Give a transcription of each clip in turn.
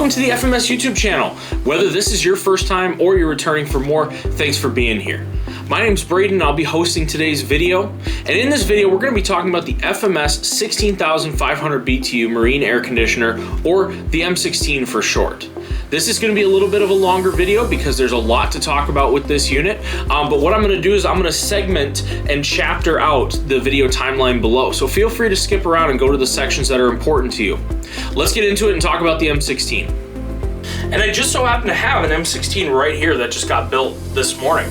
welcome to the FMS YouTube channel. Whether this is your first time or you're returning for more, thanks for being here. My name's Braden, I'll be hosting today's video. And in this video, we're gonna be talking about the FMS 16,500 BTU marine air conditioner, or the M16 for short. This is gonna be a little bit of a longer video because there's a lot to talk about with this unit. But what I'm gonna do is I'm gonna segment and chapter out the video timeline below. So feel free to skip around and go to the sections that are important to you. Let's get into it and talk about the M16. And I just so happen to have an M16 right here that just got built this morning.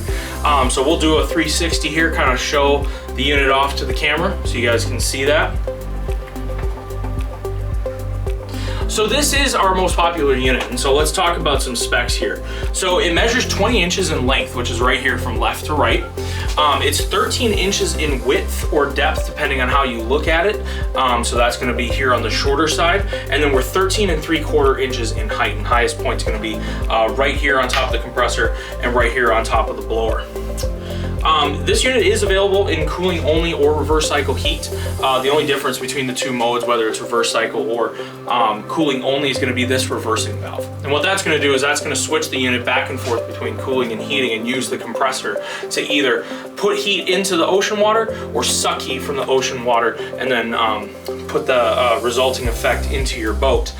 So we'll do a 360 here, kind of show the unit off to the camera so you guys can see that. So this is our most popular unit, and so let's talk about some specs here. So it measures 20 inches in length, which is right here from left to right. It's 13 inches in width or depth, depending on how you look at it. So that's gonna be here on the shorter side. And then we're 13 3/4 inches in height, and highest point's gonna be right here on top of the compressor and right here on top of the blower. This unit is available in cooling only or reverse cycle heat. The only difference between the two modes, whether it's reverse cycle or cooling only, is going to be this reversing valve. And what that's going to do is that's going to switch the unit back and forth between cooling and heating and use the compressor to either put heat into the ocean water or suck heat from the ocean water and then put the resulting effect into your boat.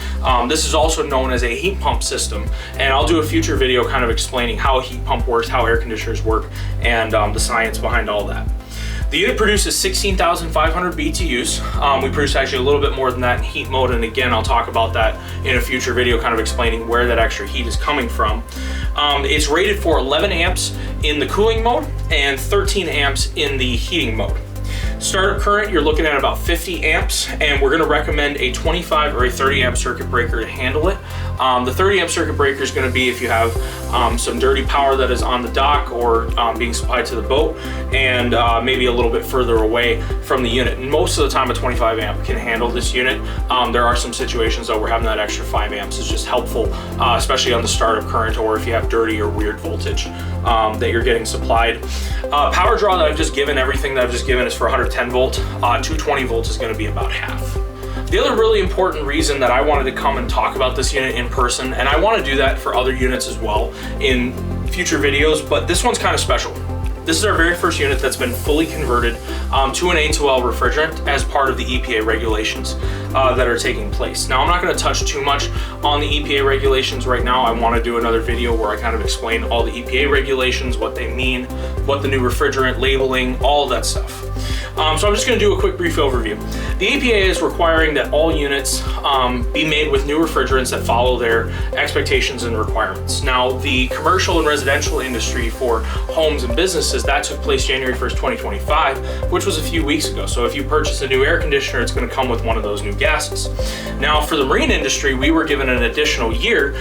This is also known as a heat pump system, and I'll do a future video kind of explaining how a heat pump works, how air conditioners work, and the science behind all that. The unit produces 16,500 BTUs. We produce actually a little bit more than that in heat mode, and again, I'll talk about that in a future video, kind of explaining where that extra heat is coming from. It's rated for 11 amps in the cooling mode and 13 amps in the heating mode. Starter current, you're looking at about 50 amps, and we're gonna recommend a 25 or a 30 amp circuit breaker to handle it. The 30 amp circuit breaker is gonna be if you have some dirty power that is on the dock or being supplied to the boat, and maybe a little bit further away from the unit. And most of the time a 25 amp can handle this unit. There are some situations though where having that extra 5 amps is just helpful, especially on the startup current or if you have dirty or weird voltage that you're getting supplied. Power draw that I've just given, everything that I've just given is for 110 volt. 220 volts is going to be about half. The other really important reason that I wanted to come and talk about this unit in person, and I want to do that for other units as well in future videos, but this one's kind of special. This is our very first unit that's been fully converted to an A2L refrigerant as part of the EPA regulations that are taking place. Now, I'm not going to touch too much on the EPA regulations right now. I want to do another video where I kind of explain all the EPA regulations, what they mean, what the new refrigerant labeling, all of that stuff. So I'm just going to do a quick brief overview. The EPA is requiring that all units be made with new refrigerants that follow their expectations and requirements. Now, the commercial and residential industry for homes and businesses, that took place January 1st, 2025, which was a few weeks ago. So if you purchase a new air conditioner, it's going to come with one of those new gases. Now, for the marine industry, we were given an additional year,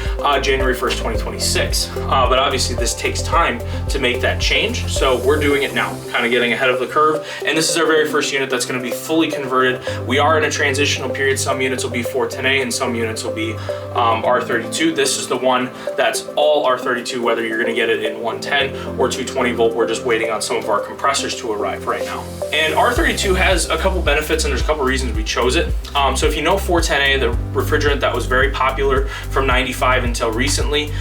January 1st, 2026. But obviously this takes time to make that change. So we're doing it now, kind of getting ahead of the curve. And this is our very first unit that's going to be fully converted. We are in a transitional period. Some units will be 410A and some units will be R32. This is the one that's all R32, whether you're going to get it in 110 or 220 volt. We're just waiting on some of our compressors to arrive right now. And R32 has a couple benefits, and there's a couple reasons we chose it. So if you know 410A, the refrigerant that was very popular from 95 until recently,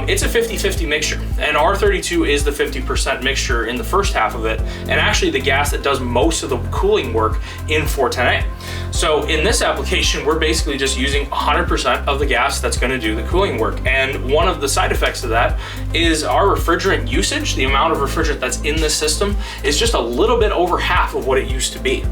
it's a 50-50 mixture. And R32 is the 50% mixture in the first half of it, and actually the gas that does most of the cooling work in 410A. So in this application, we're basically just using 100% of the gas that's going to do the cooling work. And one of the side effects of that is our refrigerant usage, the amount of refrigerant that's in this system, is just a little bit over half of what it used to be.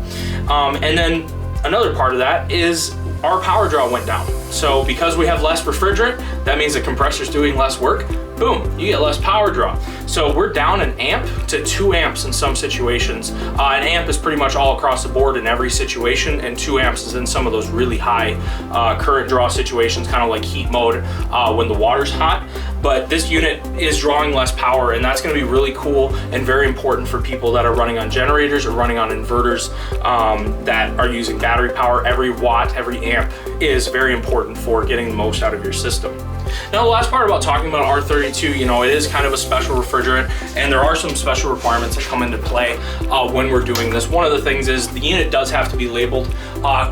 And then another part of that is our power draw went down. So because we have less refrigerant, that means the compressor's doing less work. Boom, you get less power draw. So we're down an amp to 2 amps in some situations. An amp is pretty much all across the board in every situation, and 2 amps is in some of those really high current draw situations, kind of like heat mode when the water's hot. But this unit is drawing less power, and that's going to be really cool and very important for people that are running on generators or running on inverters that are using battery power. Every watt, every amp is very important for getting the most out of your system. Now, the last part about talking about R32, you know, it is kind of a special refrigerant, and there are some special requirements that come into play when we're doing this. One of the things is the unit does have to be labeled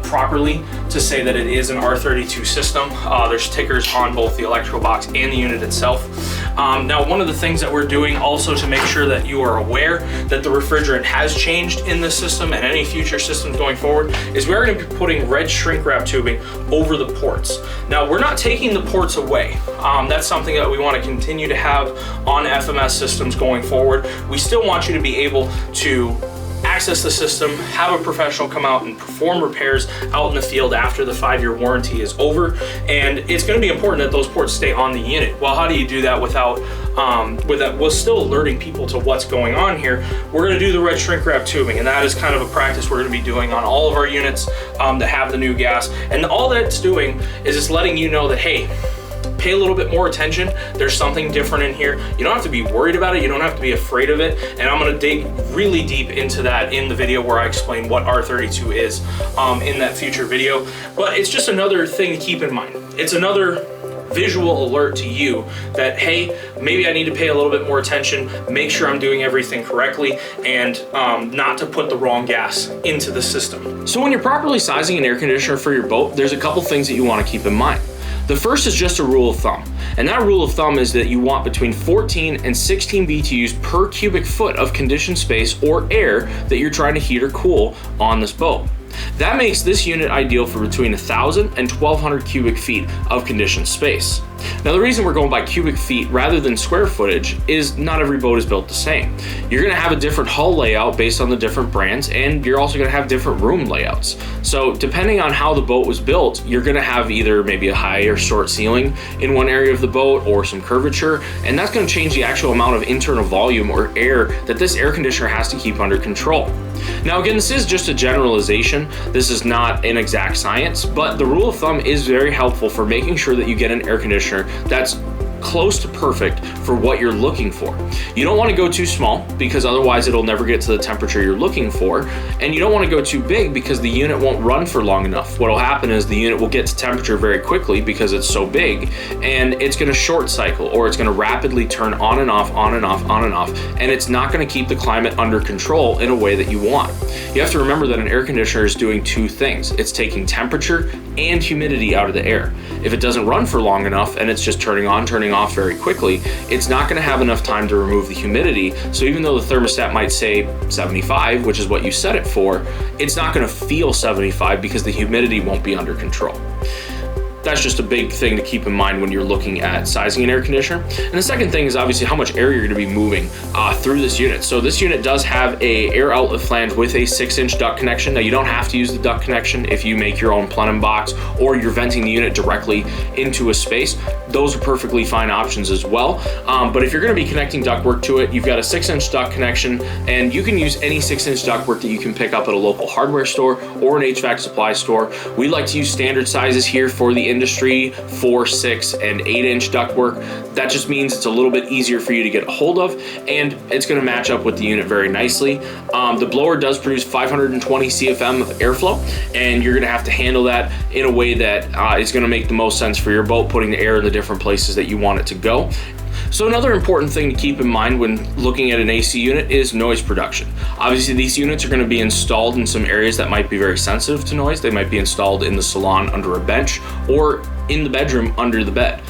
properly to say that it is an R32 system. There's tickers on both the electrical box and the unit itself. Now, one of the things that we're doing also to make sure that you are aware that the refrigerant has changed in this system and any future systems going forward is we're going to be putting red shrink wrap tubing over the ports. Now, we're not taking the ports away. That's something that we want to continue to have on FMS systems going forward. We still want you to be able to access the system, have a professional come out and perform repairs out in the field after the 5-year warranty is over. And it's going to be important that those ports stay on the unit. Well, how do you do that without we're still alerting people to what's going on here? We're going to do the red shrink wrap tubing, and that is kind of a practice we're going to be doing on all of our units that have the new gas. And all that's doing is just letting you know that, hey, pay a little bit more attention. There's something different in here. You don't have to be worried about it. You don't have to be afraid of it. And I'm gonna dig really deep into that in the video where I explain what R32 is in that future video. But it's just another thing to keep in mind. It's another visual alert to you that, hey, maybe I need to pay a little bit more attention, make sure I'm doing everything correctly, and not to put the wrong gas into the system. So when you're properly sizing an air conditioner for your boat, there's a couple things that you want to keep in mind. The first is just a rule of thumb, and that rule of thumb is that you want between 14 and 16 BTUs per cubic foot of conditioned space or air that you're trying to heat or cool on this boat. That makes this unit ideal for between 1,000 and 1,200 cubic feet of conditioned space. Now, the reason we're going by cubic feet rather than square footage is not every boat is built the same. You're going to have a different hull layout based on the different brands, and you're also going to have different room layouts. So depending on how the boat was built, you're going to have either maybe a high or short ceiling in one area of the boat or some curvature, and that's going to change the actual amount of internal volume or air that this air conditioner has to keep under control. Now, again, this is just a generalization. This is not an exact science, but the rule of thumb is very helpful for making sure that you get an air conditioner that's close to perfect for what you're looking for. You don't want to go too small because otherwise it'll never get to the temperature you're looking for, and you don't want to go too big because the unit won't run for long enough. What'll happen is the unit will get to temperature very quickly because it's so big, and it's going to short cycle, or it's going to rapidly turn on and off, on and off, on and off, and it's not going to keep the climate under control in a way that you want. You have to remember that an air conditioner is doing two things. It's taking temperature and humidity out of the air. If it doesn't run for long enough and it's just turning on, turning off very quickly, it's not going to have enough time to remove the humidity. So even though the thermostat might say 75, which is what you set it for, it's not going to feel 75 because the humidity won't be under control. That's just a big thing to keep in mind when you're looking at sizing an air conditioner. And the second thing is obviously how much air you're going to be moving through this unit. So this unit does have a air outlet flange with a 6-inch duct connection. Now, you don't have to use the duct connection if you make your own plenum box or you're venting the unit directly into a space. Those are perfectly fine options as well. But if you're going to be connecting ductwork to it, you've got a 6-inch duct connection, and you can use any 6-inch ductwork that you can pick up at a local hardware store or an HVAC supply store. We like to use standard sizes here for the industry, 4, 6, and 8-inch ductwork. That just means it's a little bit easier for you to get a hold of, and it's going to match up with the unit very nicely. The blower does produce 520 CFM of airflow, and you're going to have to handle that in a way that is going to make the most sense for your boat, putting the air in the different places that you want it to go. So another important thing to keep in mind when looking at an AC unit is noise production. Obviously, these units are going to be installed in some areas that might be very sensitive to noise. They might be installed in the salon under a bench or in the bedroom under the bed.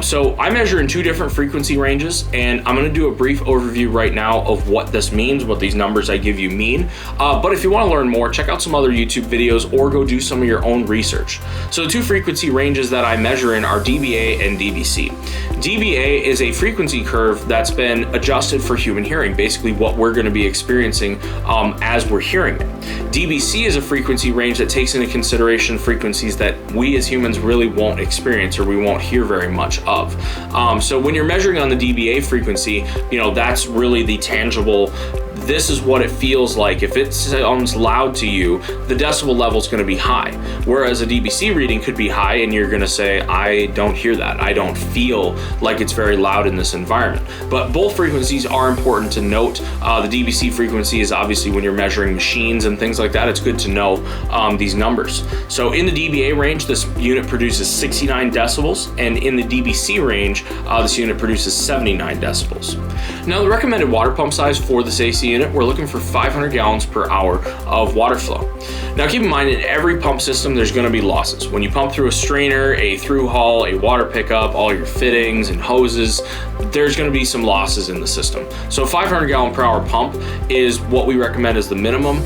So I measure in 2 different frequency ranges, and I'm going to do a brief overview right now of what this means, what these numbers I give you mean. But if you want to learn more, check out some other YouTube videos or go do some of your own research. So the 2 frequency ranges that I measure in are dBA and dBc. dBA is a frequency curve that's been adjusted for human hearing, basically what we're going to be experiencing as we're hearing it. dBc is a frequency range that takes into consideration frequencies that we as humans really won't experience or we won't hear very much of. So when you're measuring on the dBA frequency, you know, that's really the tangible, this is what it feels like. If it sounds loud to you, the decibel level is going to be high. Whereas a DBC reading could be high and you're going to say, I don't hear that. I don't feel like it's very loud in this environment. But both frequencies are important to note. The DBC frequency is obviously when you're measuring machines and things like that. It's good to know these numbers. So in the dBA range, this unit produces 69 decibels, and in the DBC range, this unit produces 79 decibels. Now, the recommended water pump size for this AC unit, we're looking for 500 gallons per hour of water flow. Now, keep in mind, in every pump system, there's going to be losses. When you pump through a strainer, a through hull, a water pickup, all your fittings and hoses, there's going to be some losses in the system. So 500 gallon per hour pump is what we recommend as the minimum.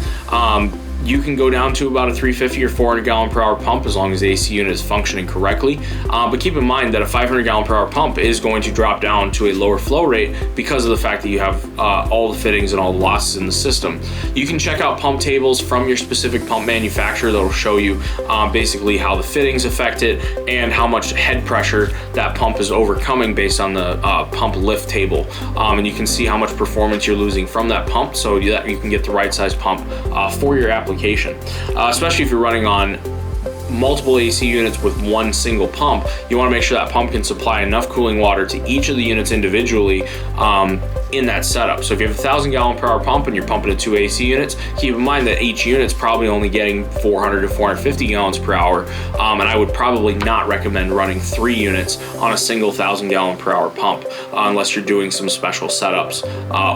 You can go down to about a 350 or 400 gallon per hour pump as long as the AC unit is functioning correctly. But keep in mind that a 500 gallon per hour pump is going to drop down to a lower flow rate because of the fact that you have all the fittings and all the losses in the system. You can check out pump tables from your specific pump manufacturer that will show you basically how the fittings affect it and how much head pressure that pump is overcoming based on the pump lift table. And you can see how much performance you're losing from that pump so that you can get the right size pump for your application. Especially if you're running on multiple AC units with one single pump, you want to make sure that pump can supply enough cooling water to each of the units individually in that setup. So if you have a 1,000 gallon per hour pump and you're pumping to 2 AC units, keep in mind that each unit's probably only getting 400 to 450 gallons per hour. And I would probably not recommend running 3 units on a single 1,000 gallon per hour pump unless you're doing some special setups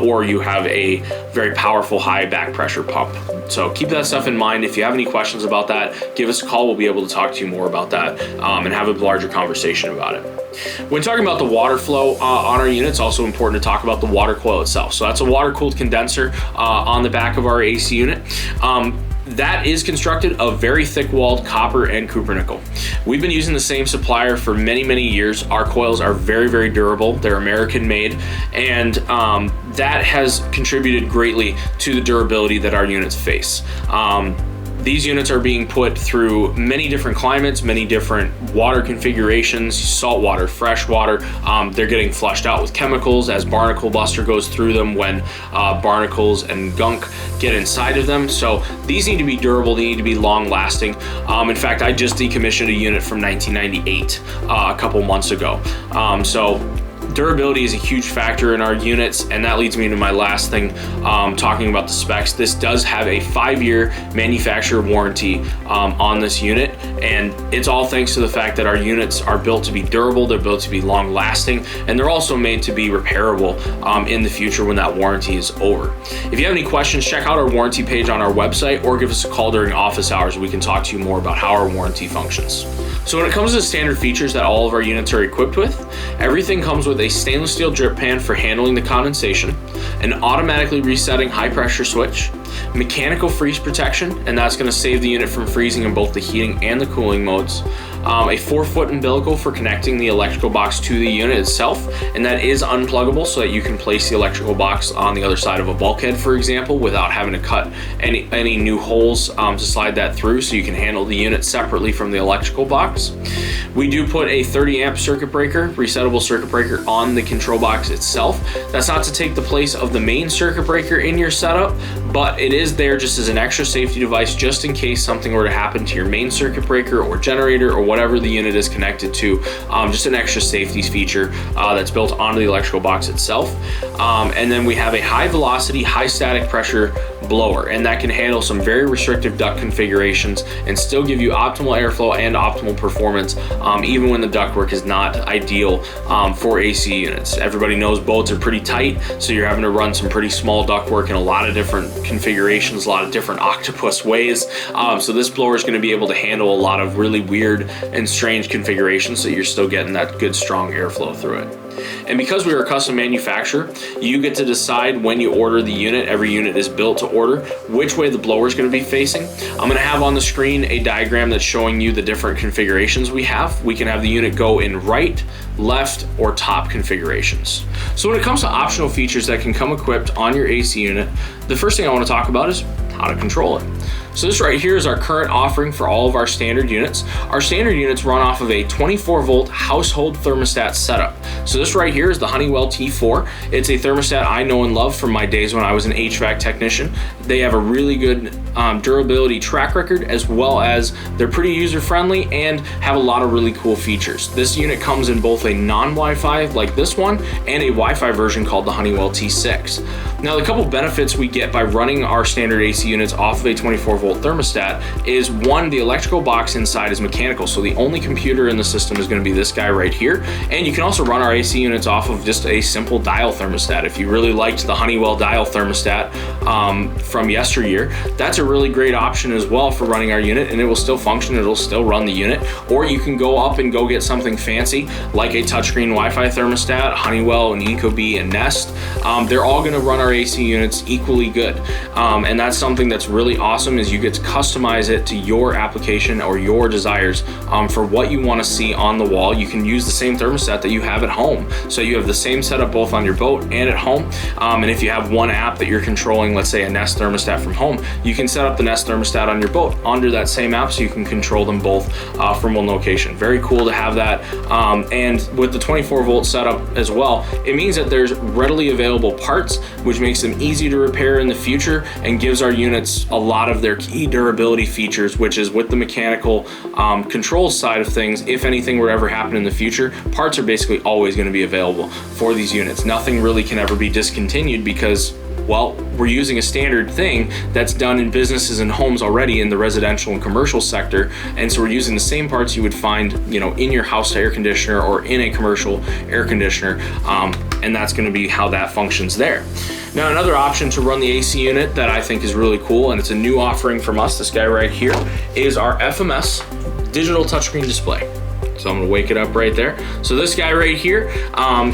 or you have a very powerful high back pressure pump. So keep that stuff in mind. If you have any questions about that, give us a call. We'll be able to talk to you more about that and have a larger conversation about it. When talking about the water flow on our unit, it's also important to talk about the water coil itself. So that's a water-cooled condenser on the back of our AC unit. That is constructed of very thick-walled copper and copper nickel. We've been using the same supplier for many, many years. Our coils are very, very durable. They're American-made, and that has contributed greatly to the durability that our units face. These units are being put through many different climates, many different water configurations, salt water, fresh water. They're getting flushed out with chemicals as barnacle buster goes through them when barnacles and gunk get inside of them. So these need to be durable, they need to be long lasting. In fact, I just decommissioned a unit from 1998 a couple months ago. So durability is a huge factor in our units, and that leads me to my last thing, talking about the specs. This does have a 5-year manufacturer warranty on this unit, and it's all thanks to the fact that our units are built to be durable, they're built to be long lasting, and they're also made to be repairable in the future when that warranty is over. If you have any questions, check out our warranty page on our website or give us a call during office hours. We can talk to you more about how our warranty functions. So when it comes to the standard features that all of our units are equipped with, everything comes with a stainless steel drip pan for handling the condensation, an automatically resetting high pressure switch, mechanical freeze protection, and that's going to save the unit from freezing in both the heating and the cooling modes, a 4-foot umbilical for connecting the electrical box to the unit itself, and that is unpluggable so that you can place the electrical box on the other side of a bulkhead, for example, without having to cut any new holes to slide that through, so you can handle the unit separately from the electrical box. We do put a 30 amp circuit breaker, resettable circuit breaker, on the control box itself. That's not to take the place of the main circuit breaker in your setup, but it is there just as an extra safety device just in case something were to happen to your main circuit breaker or generator or whatever the unit is connected to. Just an extra safety feature that's built onto the electrical box itself. And then we have a high velocity, high static pressure blower, and that can handle some very restrictive duct configurations and still give you optimal airflow and optimal performance even when the ductwork is not ideal for AC units. Everybody knows boats are pretty tight, so you're having to run some pretty small ductwork in a lot of different configurations, a lot of different octopus ways. So this blower is going to be able to handle a lot of really weird and strange configurations, so you're still getting that good strong airflow through it. And because we are a custom manufacturer, you get to decide when you order the unit. Every unit is built to order which way the blower is going to be facing. I'm going to have on the screen a diagram that's showing you the different configurations we have. We can have the unit go in right, left, or top configurations. So when it comes to optional features that can come equipped on your AC unit, the first thing I want to talk about is how to control it. So this right here is our current offering for all of our standard units. Our standard units run off of a 24 volt household thermostat setup. So this right here is the Honeywell T4. It's a thermostat I know and love from my days when I was an HVAC technician. They have a really good durability track record, as well as they're pretty user friendly and have a lot of really cool features. This unit comes in both a non-Wi-Fi like this one and a Wi-Fi version called the Honeywell T6. Now, the couple benefits we get by running our standard AC units off of a 24 volt thermostat is, one, the electrical box inside is mechanical, so the only computer in the system is going to be this guy right here. And you can also run our AC units off of just a simple dial thermostat. If you really liked the Honeywell dial thermostat from yesteryear, that's a really great option as well for running our unit, and it will still function, it'll still run the unit. Or you can go up and go get something fancy like a touchscreen Wi-Fi thermostat, Honeywell and Ecobee and Nest. They're all going to run our AC units equally good, and that's something that's really awesome, is you get to customize it to your application or your desires for what you want to see on the wall. You can use the same thermostat that you have at home, so you have the same setup both on your boat and at home. And if you have one app that you're controlling, let's say a Nest thermostat from home, you can set up the Nest thermostat on your boat under that same app, so you can control them both from one location. Very cool to have that. And with the 24 volt setup as well, it means that there's readily available parts, which makes them easy to repair in the future and gives our units a lot of their key durability features, which is with the mechanical control side of things. If anything were to ever happen in the future, parts are basically always going to be available for these units. Nothing really can ever be discontinued because, well, we're using a standard thing that's done in businesses and homes already in the residential and commercial sector. And so we're using the same parts you would find, you know, in your house air conditioner or in a commercial air conditioner. And that's going to be how that functions there. Now, another option to run the AC unit that I think is really cool, and it's a new offering from us, this guy right here, is our FMS digital touchscreen display. So I'm gonna wake it up right there. So this guy right here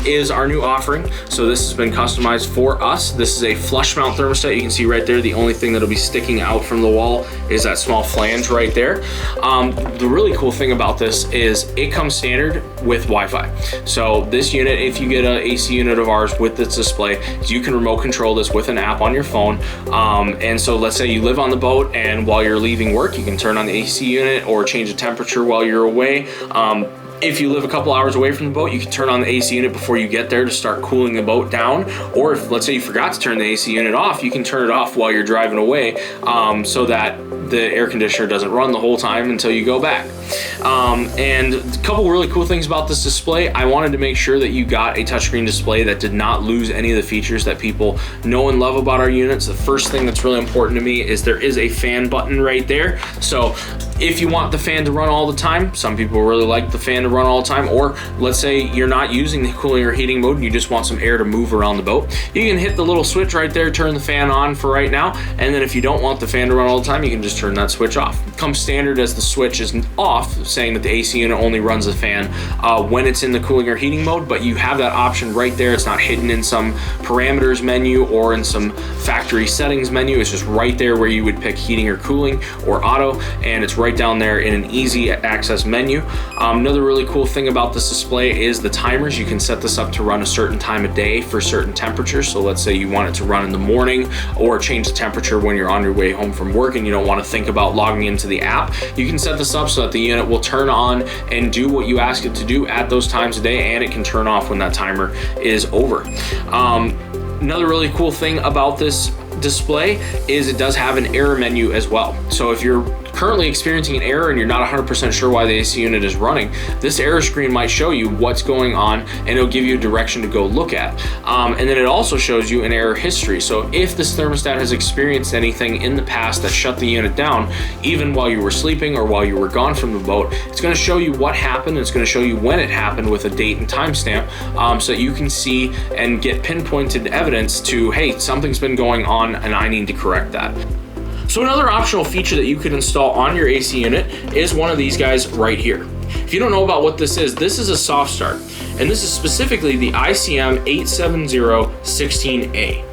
is our new offering. So this has been customized for us. This is a flush mount thermostat. You can see right there, the only thing that'll be sticking out from the wall is that small flange right there. The really cool thing about this is it comes standard with Wi-Fi. So this unit, if you get an AC unit of ours with this display, you can remote control this with an app on your phone. And so let's say you live on the boat, and while you're leaving work, you can turn on the AC unit or change the temperature while you're away. If you live a couple hours away from the boat, you can turn on the AC unit before you get there to start cooling the boat down. Or if, let's say, you forgot to turn the AC unit off, you can turn it off while you're driving away, so that the air conditioner doesn't run the whole time until you go back. And a couple really cool things about this display. I wanted to make sure that you got a touchscreen display that did not lose any of the features that people know and love about our units. The first thing that's really important to me is there is a fan button right there. So if you want the fan to run all the time, some people really like the fan to run all the time, or let's say you're not using the cooling or heating mode and you just want some air to move around the boat, you can hit the little switch right there, turn the fan on for right now, and then if you don't want the fan to run all the time, you can just turn that switch off. It comes standard as the switch is off, saying that the AC unit only runs the fan when it's in the cooling or heating mode, but you have that option right there. It's not hidden in some parameters menu or in some factory settings menu. It's just right there where you would pick heating or cooling or auto, and it's right down there in an easy access menu. Another really cool thing about this display is the timers. You can set this up to run a certain time of day for certain temperatures. So let's say you want it to run in the morning, or change the temperature when you're on your way home from work and you don't want to think about logging into the app. You can set this up so that the unit will turn on and do what you ask it to do at those times of day, and it can turn off when that timer is over. Another really cool thing about this display is it does have an error menu as well. So if you're currently experiencing an error and you're not 100% sure why the AC unit is running, this error screen might show you what's going on, and it'll give you a direction to go look at. And then it also shows you an error history. So if this thermostat has experienced anything in the past that shut the unit down, even while you were sleeping or while you were gone from the boat, it's going to show you what happened. It's going to show you when it happened with a date and timestamp, so that you can see and get pinpointed evidence to, hey, something's been going on and I need to correct that. So another optional feature that you could install on your AC unit is one of these guys right here. If you don't know about what this is a soft start, and this is specifically the ICM 87016A.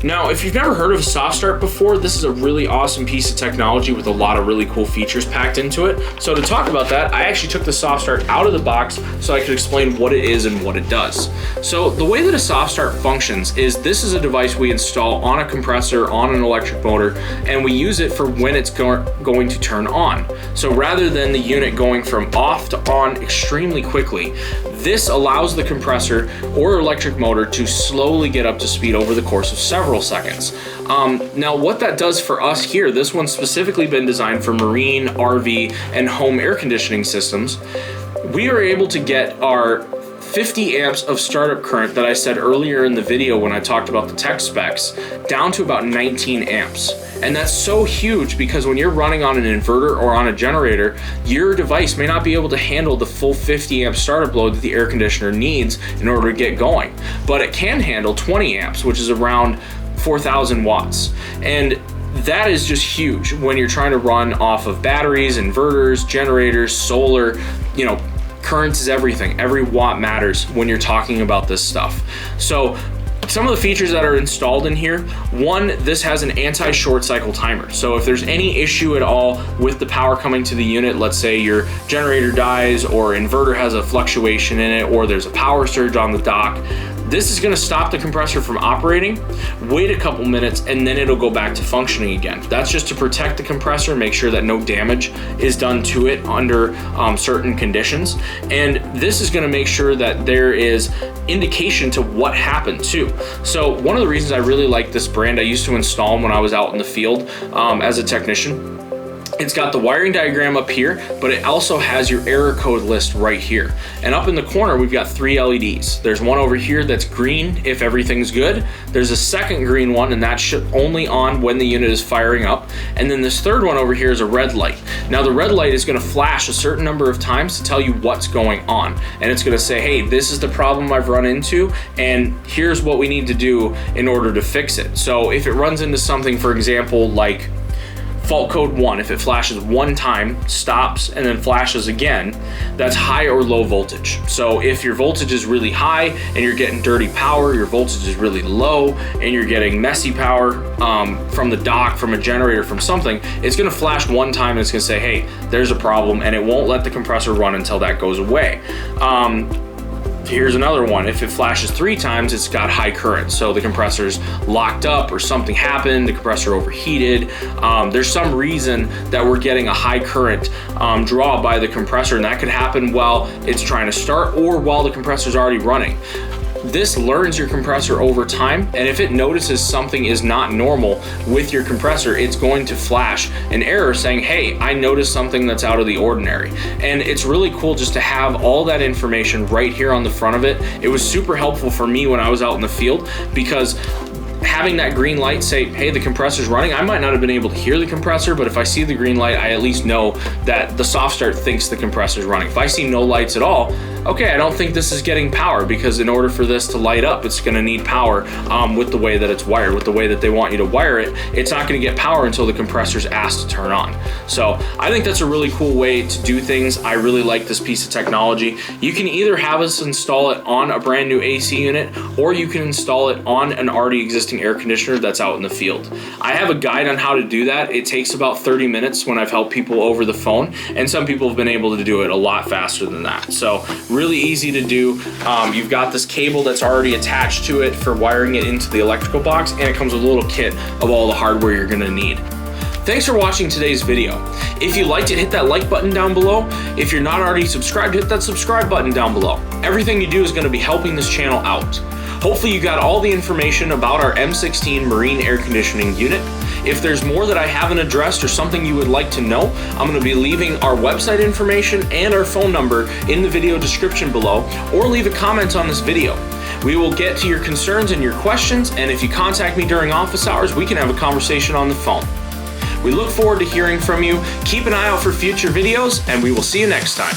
Now, if you've never heard of a soft start before, this is a really awesome piece of technology with a lot of really cool features packed into it. So to talk about that, I actually took the soft start out of the box so I could explain what it is and what it does. So the way that a soft start functions is this is a device we install on a compressor, on an electric motor, and we use it for when it's going to turn on. So rather than the unit going from off to on extremely quickly, this allows the compressor or electric motor to slowly get up to speed over the course of several seconds. Now what that does for us here, this one's specifically been designed for marine, RV, and home air conditioning systems. We are able to get our 50 amps of startup current that I said earlier in the video when I talked about the tech specs down to about 19 amps. And that's so huge because when you're running on an inverter or on a generator, your device may not be able to handle the full 50 amp startup load that the air conditioner needs in order to get going. But it can handle 20 amps, which is around 4,000 watts. And that is just huge when you're trying to run off of batteries, inverters, generators, solar, you know, current is everything. Every watt matters when you're talking about this stuff. So some of the features that are installed in here, one, this has an anti-short cycle timer. So if there's any issue at all with the power coming to the unit, let's say your generator dies or inverter has a fluctuation in it, or there's a power surge on the dock, this is going to stop the compressor from operating, wait a couple minutes, and then it'll go back to functioning again. That's just to protect the compressor, make sure that no damage is done to it under certain conditions. And this is going to make sure that there is indication to what happened too. So one of the reasons I really like this brand, I used to install them when I was out in the field as a technician. It's got the wiring diagram up here, but it also has your error code list right here. And up in the corner, we've got 3 LEDs. There's one over here that's green if everything's good. There's a second green one, and that's only on when the unit is firing up. And then this third one over here is a red light. Now the red light is gonna flash a certain number of times to tell you what's going on. And it's gonna say, hey, this is the problem I've run into, and here's what we need to do in order to fix it. So if it runs into something, for example, like fault code 1, if it flashes one time, stops, and then flashes again, that's high or low voltage. So if your voltage is really high and you're getting dirty power, your voltage is really low and you're getting messy power from the dock, from a generator, from something, it's gonna flash one time and it's gonna say, hey, there's a problem, and it won't let the compressor run until that goes away. Here's another one. If it flashes 3 times, it's got high current. So the compressor's locked up or something happened, the compressor overheated. There's some reason that we're getting a high current draw by the compressor, and that could happen while it's trying to start or while the compressor's already running. This learns your compressor over time, and if it notices something is not normal with your compressor, it's going to flash an error saying, hey, I noticed something that's out of the ordinary. And it's really cool just to have all that information right here on the front of it. It was super helpful for me when I was out in the field, because having that green light say, hey, the compressor's running, I might not have been able to hear the compressor, but if I see the green light, I at least know that the soft start thinks the compressor's running. If I see no lights at all, okay, I don't think this is getting power, because in order for this to light up, it's gonna need power with the way that it's wired, with the way that they want you to wire it. It's not gonna get power until the compressor's asked to turn on. So I think that's a really cool way to do things. I really like this piece of technology. You can either have us install it on a brand new AC unit, or you can install it on an already existing air conditioner that's out in the field. I have a guide on how to do that. It takes about 30 minutes when I've helped people over the phone, and some people have been able to do it a lot faster than that. So really easy to do. You've got this cable that's already attached to it for wiring it into the electrical box, and it comes with a little kit of all the hardware you're gonna need. Thanks for watching today's video. If you liked it, hit that like button down below. If you're not already subscribed, hit that subscribe button down below. Everything you do is gonna be helping this channel out. Hopefully you got all the information about our M16 marine air conditioning unit. If there's more that I haven't addressed or something you would like to know, I'm going to be leaving our website information and our phone number in the video description below, or leave a comment on this video. We will get to your concerns and your questions, and if you contact me during office hours, we can have a conversation on the phone. We look forward to hearing from you. Keep an eye out for future videos, and we will see you next time.